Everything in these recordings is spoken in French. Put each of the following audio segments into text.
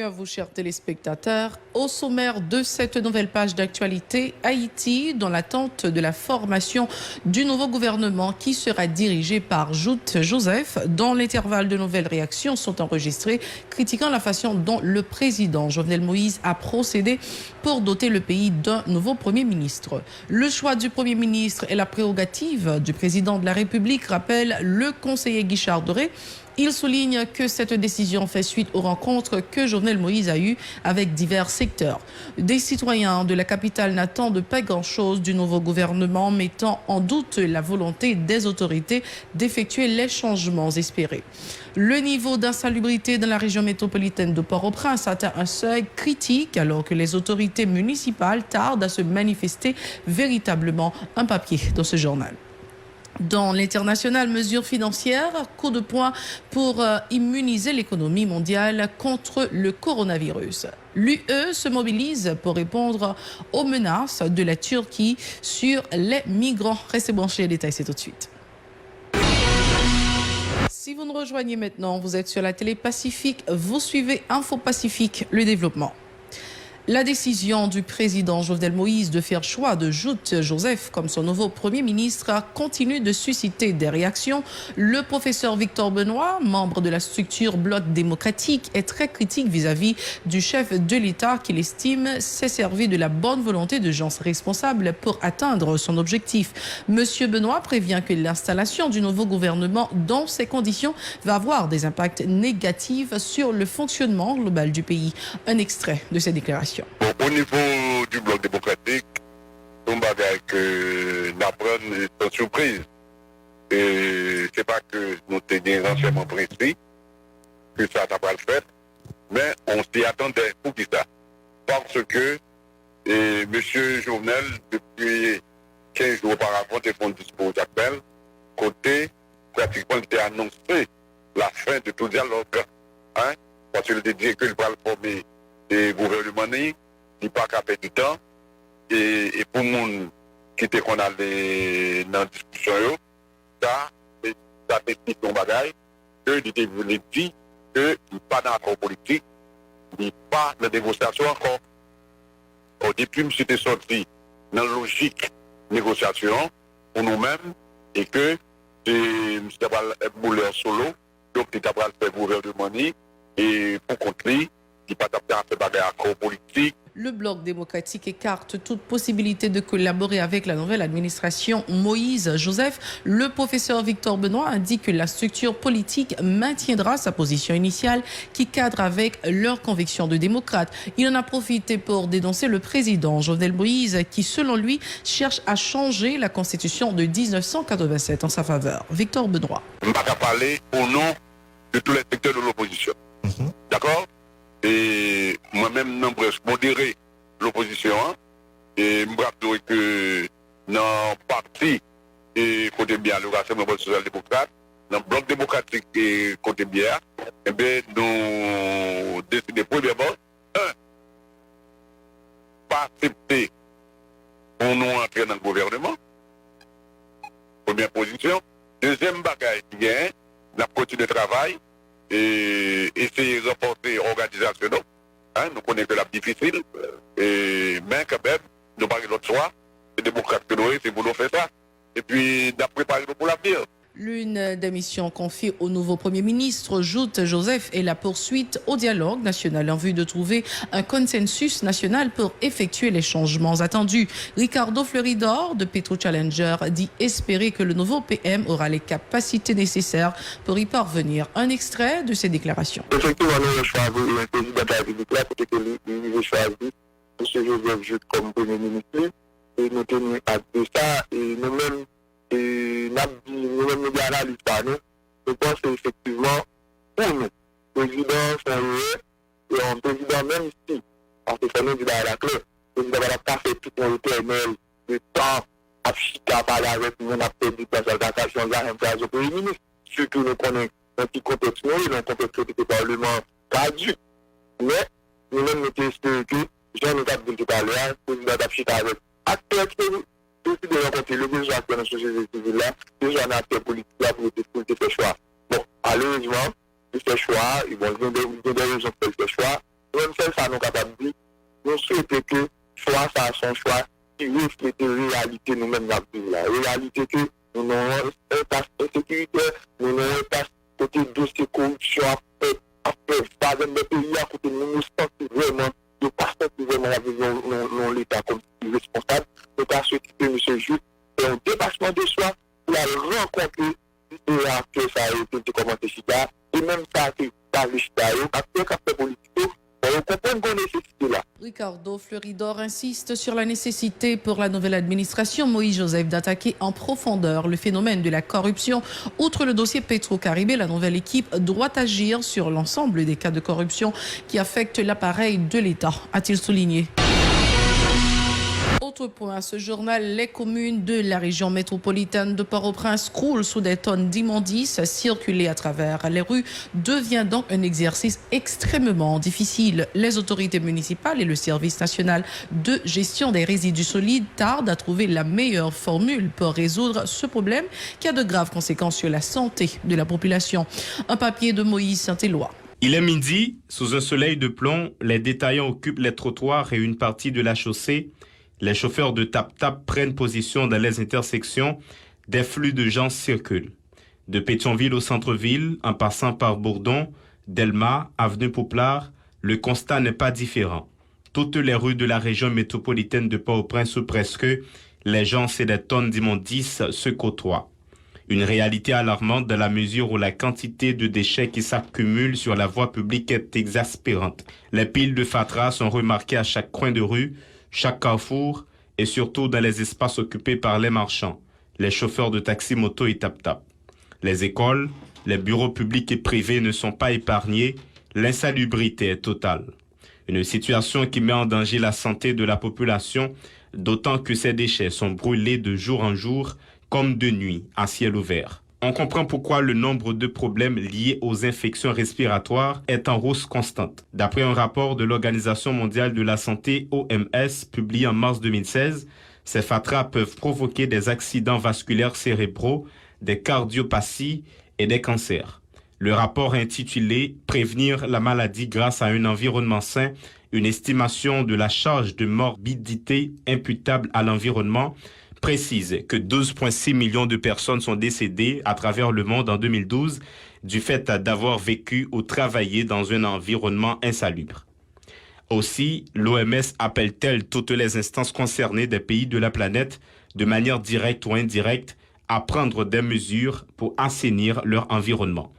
à vous, chers téléspectateurs. Au sommaire de cette nouvelle page d'actualité, Haïti, dans l'attente de la formation du nouveau gouvernement qui sera dirigé par Jout Joseph. Dans l'intervalle, de nouvelles réactions sont enregistrées, critiquant la façon dont le président Jovenel Moïse a procédé pour doter le pays d'un nouveau Premier ministre. Le choix du Premier ministre est la prérogative du président de la République, rappelle le conseiller Guichard Doré. Il souligne que cette décision fait suite aux rencontres que Jovenel Moïse a eues avec divers secteurs. Des citoyens de la capitale n'attendent pas grand-chose du nouveau gouvernement, mettant en doute la volonté des autorités d'effectuer les changements espérés. Le niveau d'insalubrité dans la région métropolitaine de Port-au-Prince atteint un seuil critique alors que les autorités municipales tardent à se manifester véritablement. Un papier dans ce journal. Dans l'international, mesures financières, coup de poing pour immuniser l'économie mondiale contre le coronavirus. L'UE se mobilise pour répondre aux menaces de la Turquie sur les migrants. Restez branchés, les détails, c'est tout de suite. Si vous nous rejoignez maintenant, vous êtes sur la télé Pacifique, vous suivez Info Pacifique, le développement. La décision du président Jovenel Moïse de faire choix de Jout Joseph comme son nouveau Premier ministre continue de susciter des réactions. Le professeur Victor Benoît, membre de la structure Bloc démocratique, est très critique vis-à-vis du chef de l'État qu'il estime s'est servi de la bonne volonté de gens responsables pour atteindre son objectif. Monsieur Benoît prévient que l'installation du nouveau gouvernement dans ces conditions va avoir des impacts négatifs sur le fonctionnement global du pays. Un extrait de ces déclarations. Bon, au niveau du Bloc démocratique, on bagaille que n'apprendre sans surprise. Et c'est pas que nous tenions un renseignement précis que ça n'a pas le fait, mais on s'y attendait pour qui ça. Parce que M. Jovenel, depuis 15 jours auparavant, était fait un discours d'appel, côté pratiquement il était annoncé la fin de tout dialogue. Hein? Parce qu'il était dit qu'il va le former des gouvernements, il n'est pas qu'à perdre du temps. Et pour le monde qui était qu'on allait dans la discussion, ça explique ton bagage, qu'il voulait dire qu'il n'est pas dans l'accord politique, il n'est pas dans la négociation encore. Au début, M. était sorti dans la logique de négociation pour nous-mêmes et que M. Boulé solo, donc il a fait gouvernement et pour contre qui pas fait bagarre politique. Le Bloc démocratique écarte toute possibilité de collaborer avec la nouvelle administration Moïse Joseph. Le professeur Victor Benoît indique que la structure politique maintiendra sa position initiale qui cadre avec leurs convictions de démocrates. Il en a profité pour dénoncer le président Jovenel Moïse qui, selon lui, cherche à changer la constitution de 1987 en sa faveur. Victor Benoît. On va parler au nom de tous les secteurs de l'opposition. D'accord? Et moi-même, je vais modérer l'opposition. Et je vais dire que dans le parti et côté bien, le Rassemblement social-démocrate, dans le bloc démocratique et côté bien, eh bien, nous décidons premièrement, pas accepter pour nous entrer dans le gouvernement. Première position. Deuxième bagage, bien, la continuer de travail. Et essayer de renforcer l'organisation. Hein, nous connaissons que la difficile, mais quand même, nous parlons de notre choix, c'est démocrate que nous c'est pour nous faire ça. Et puis, d'après préparer pour l'avenir. L'une des missions confiées au nouveau Premier ministre, Jout Joseph, est la poursuite au dialogue national en vue de trouver un consensus national pour effectuer les changements attendus. Ricardo Fleuridor de Petro Challenger dit espérer que le nouveau PM aura les capacités nécessaires pour y parvenir. Un extrait de ses déclarations. Effectivement, nous avons choisi le président de la République, peut-être que nous avons choisi M. Joseph Jout comme Premier ministre. Et nous tenons à ça et nous-mêmes. Et nous-mêmes, nous analysons par nous. Je pense qu'effectivement, pour nous, le président, et un président même si, parce que c'est nous qui avons la clé, le président n'a pas fait tout mon éternel, le temps à parler avec nous, on a perdu la présentation de la phrase au Premier ministre. Surtout, nous connaissons un petit contexte, un contexte du Parlement caduc. Mais, nous-mêmes, nous espérons que, Jean nous a dit tout à l'heure, le président a chita avec acteurs tout de rencontrer le besoin de la société civile là, besoin d'un acteur politique là pour faire choix. Bon, malheureusement, il fait choix, il y a des raisons pour faire choix, Même celle ça nous capable de dire, nous souhaitons que choix ça son choix qui reflète la réalité nous-mêmes dans le pays. La réalité que nous avons un espace insécuritaire, nous avons un espace côté dossier corruption après pas dans le pays à côté nous sentons vraiment de pas sentir vraiment la vision non l'État comme responsable. Nous avons souhaité que M. Jules ait un dépassement de soi pour la rencontrer que ça a été commenté Chida et même ça a été parlé Chida après café politique. On comprend qu'on nécessité là. Ricardo Fleuridor insiste sur la nécessité pour la nouvelle administration Moïse Joseph d'attaquer en profondeur le phénomène de la corruption. Outre le dossier Petro-Caribé, la nouvelle équipe doit agir sur l'ensemble des cas de corruption qui affectent l'appareil de l'État, a-t-il souligné. Autre point à ce journal, les communes de la région métropolitaine de Port-au-Prince croulent sous des tonnes d'immondices. Circuler à travers les rues devient donc un exercice extrêmement difficile. Les autorités municipales et le service national de gestion des résidus solides tardent à trouver la meilleure formule pour résoudre ce problème qui a de graves conséquences sur la santé de la population. Un papier de Moïse Saint-Éloi. Il est midi, sous un soleil de plomb, les détaillants occupent les trottoirs et une partie de la chaussée. Les chauffeurs de tap-tap prennent position dans les intersections. Des flux de gens circulent. De Pétionville au centre-ville, en passant par Bourdon, Delma, Avenue Poplard, le constat n'est pas différent. Toutes les rues de la région métropolitaine de Port-au-Prince ou presque, les gens et des tonnes d'immondices se côtoient. Une réalité alarmante dans la mesure où la quantité de déchets qui s'accumulent sur la voie publique est exaspérante. Les piles de fatras sont remarquées à chaque coin de rue, chaque carrefour et surtout dans les espaces occupés par les marchands, les chauffeurs de taxi, moto et tap-tap. Les écoles, les bureaux publics et privés ne sont pas épargnés, l'insalubrité est totale. Une situation qui met en danger la santé de la population, d'autant que ces déchets sont brûlés de jour en jour comme de nuit à ciel ouvert. On comprend pourquoi le nombre de problèmes liés aux infections respiratoires est en hausse constante. D'après un rapport de l'Organisation mondiale de la santé, OMS, publié en mars 2016, ces fatras peuvent provoquer des accidents vasculaires cérébraux, des cardiopathies et des cancers. Le rapport intitulé « Prévenir la maladie grâce à un environnement sain, une estimation de la charge de morbidité imputable à l'environnement » précise que 12,6 millions de personnes sont décédées à travers le monde en 2012 du fait d'avoir vécu ou travaillé dans un environnement insalubre. Aussi, l'OMS appelle-t-elle toutes les instances concernées des pays de la planète, de manière directe ou indirecte, à prendre des mesures pour assainir leur environnement.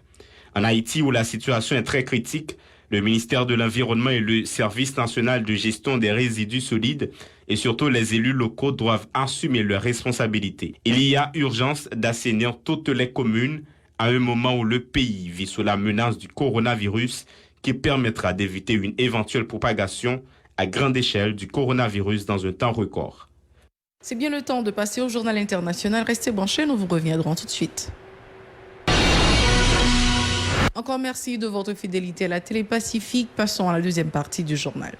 En Haïti, où la situation est très critique, le ministère de l'Environnement et le Service national de gestion des résidus solides et surtout les élus locaux doivent assumer leurs responsabilités. Il y a urgence d'assainir toutes les communes à un moment où le pays vit sous la menace du coronavirus qui permettra d'éviter une éventuelle propagation à grande échelle du coronavirus dans un temps record. C'est bien le temps de passer au journal international. Restez branchés, nous vous reviendrons tout de suite. Encore merci de votre fidélité à la télé Pacifique. Passons à la deuxième partie du journal.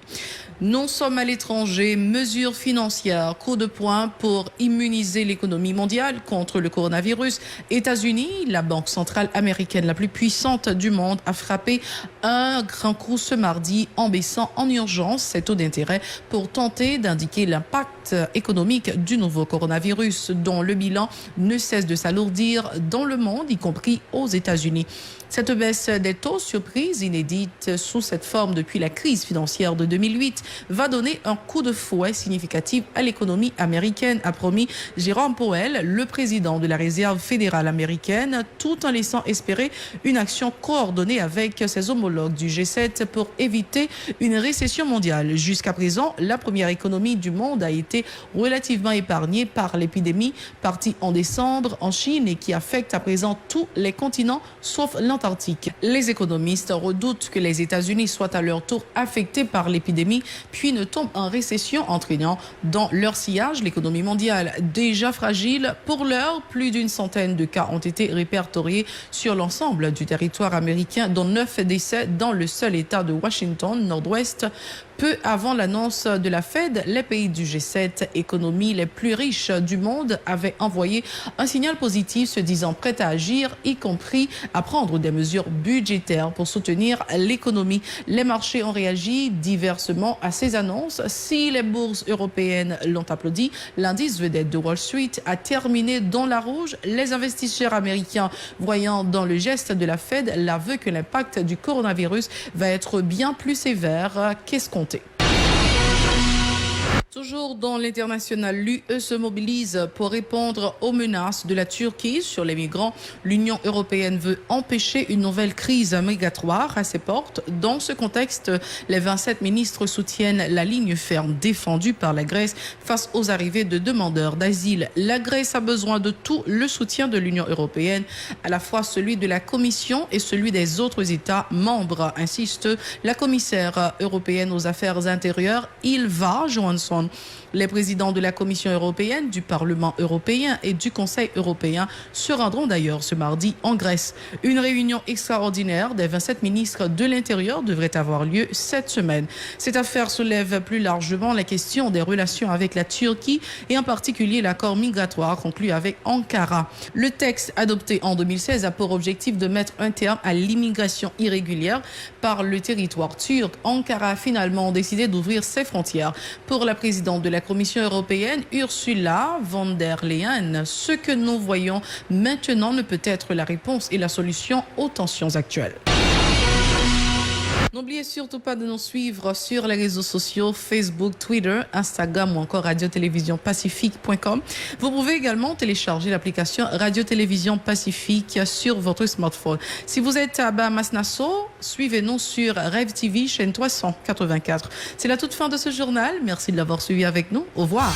Nous sommes à l'étranger, mesures financières, coup de poing pour immuniser l'économie mondiale contre le coronavirus. États-Unis, la banque centrale américaine la plus puissante du monde, a frappé un grand coup ce mardi en baissant en urgence ses taux d'intérêt pour tenter d'indiquer l'impact économique du nouveau coronavirus dont le bilan ne cesse de s'alourdir dans le monde, y compris aux États-Unis. Cette baisse des taux, surprise inédite sous cette forme depuis la crise financière de 2008, va donner un coup de fouet significatif à l'économie américaine, a promis Jérôme Powell, le président de la Réserve fédérale américaine, tout en laissant espérer une action coordonnée avec ses homologues du G7 pour éviter une récession mondiale. Jusqu'à présent, la première économie du monde a été relativement épargnée par l'épidémie partie en décembre en Chine et qui affecte à présent tous les continents sauf l'Antarctique. Les économistes redoutent que les États-Unis soient à leur tour affectés par l'épidémie puis ne tombent en récession, entraînant dans leur sillage l'économie mondiale. Déjà fragile, pour l'heure, plus d'une centaine de cas ont été répertoriés sur l'ensemble du territoire américain, dont 9 décès dans le seul État de Washington, nord-ouest. Peu avant l'annonce de la Fed, les pays du G7, économies les plus riches du monde, avaient envoyé un signal positif se disant prêts à agir, y compris à prendre des mesures budgétaires pour soutenir l'économie. Les marchés ont réagi diversement à ces annonces. Si les bourses européennes l'ont applaudi, l'indice vedette de Wall Street a terminé dans la rouge. Les investisseurs américains voyant dans le geste de la Fed l'aveu que l'impact du coronavirus va être bien plus sévère qu'escompté. Toujours dans l'international, l'UE se mobilise pour répondre aux menaces de la Turquie sur les migrants. L'Union européenne veut empêcher une nouvelle crise migratoire à ses portes. Dans ce contexte, les 27 ministres soutiennent la ligne ferme défendue par la Grèce face aux arrivées de demandeurs d'asile. La Grèce a besoin de tout le soutien de l'Union européenne, à la fois celui de la Commission et celui des autres États membres, insiste la commissaire européenne aux affaires intérieures, Ylva Johansson. Les présidents de la Commission européenne, du Parlement européen et du Conseil européen se rendront d'ailleurs ce mardi en Grèce. Une réunion extraordinaire des 27 ministres de l'Intérieur devrait avoir lieu cette semaine. Cette affaire soulève plus largement la question des relations avec la Turquie et en particulier l'accord migratoire conclu avec Ankara. Le texte adopté en 2016 a pour objectif de mettre un terme à l'immigration irrégulière par le territoire turc. Ankara a finalement décidé d'ouvrir ses frontières. Pour la présidente de la Commission européenne, Ursula von der Leyen, ce que nous voyons maintenant ne peut être la réponse et la solution aux tensions actuelles. N'oubliez surtout pas de nous suivre sur les réseaux sociaux Facebook, Twitter, Instagram ou encore radio-télévision-pacifique.com. Vous pouvez également télécharger l'application Radio-Télévision Pacifique sur votre smartphone. Si vous êtes à Bahamas-Nassau, suivez-nous sur Rêve TV, chaîne 384. C'est la toute fin de ce journal. Merci de l'avoir suivi avec nous. Au revoir.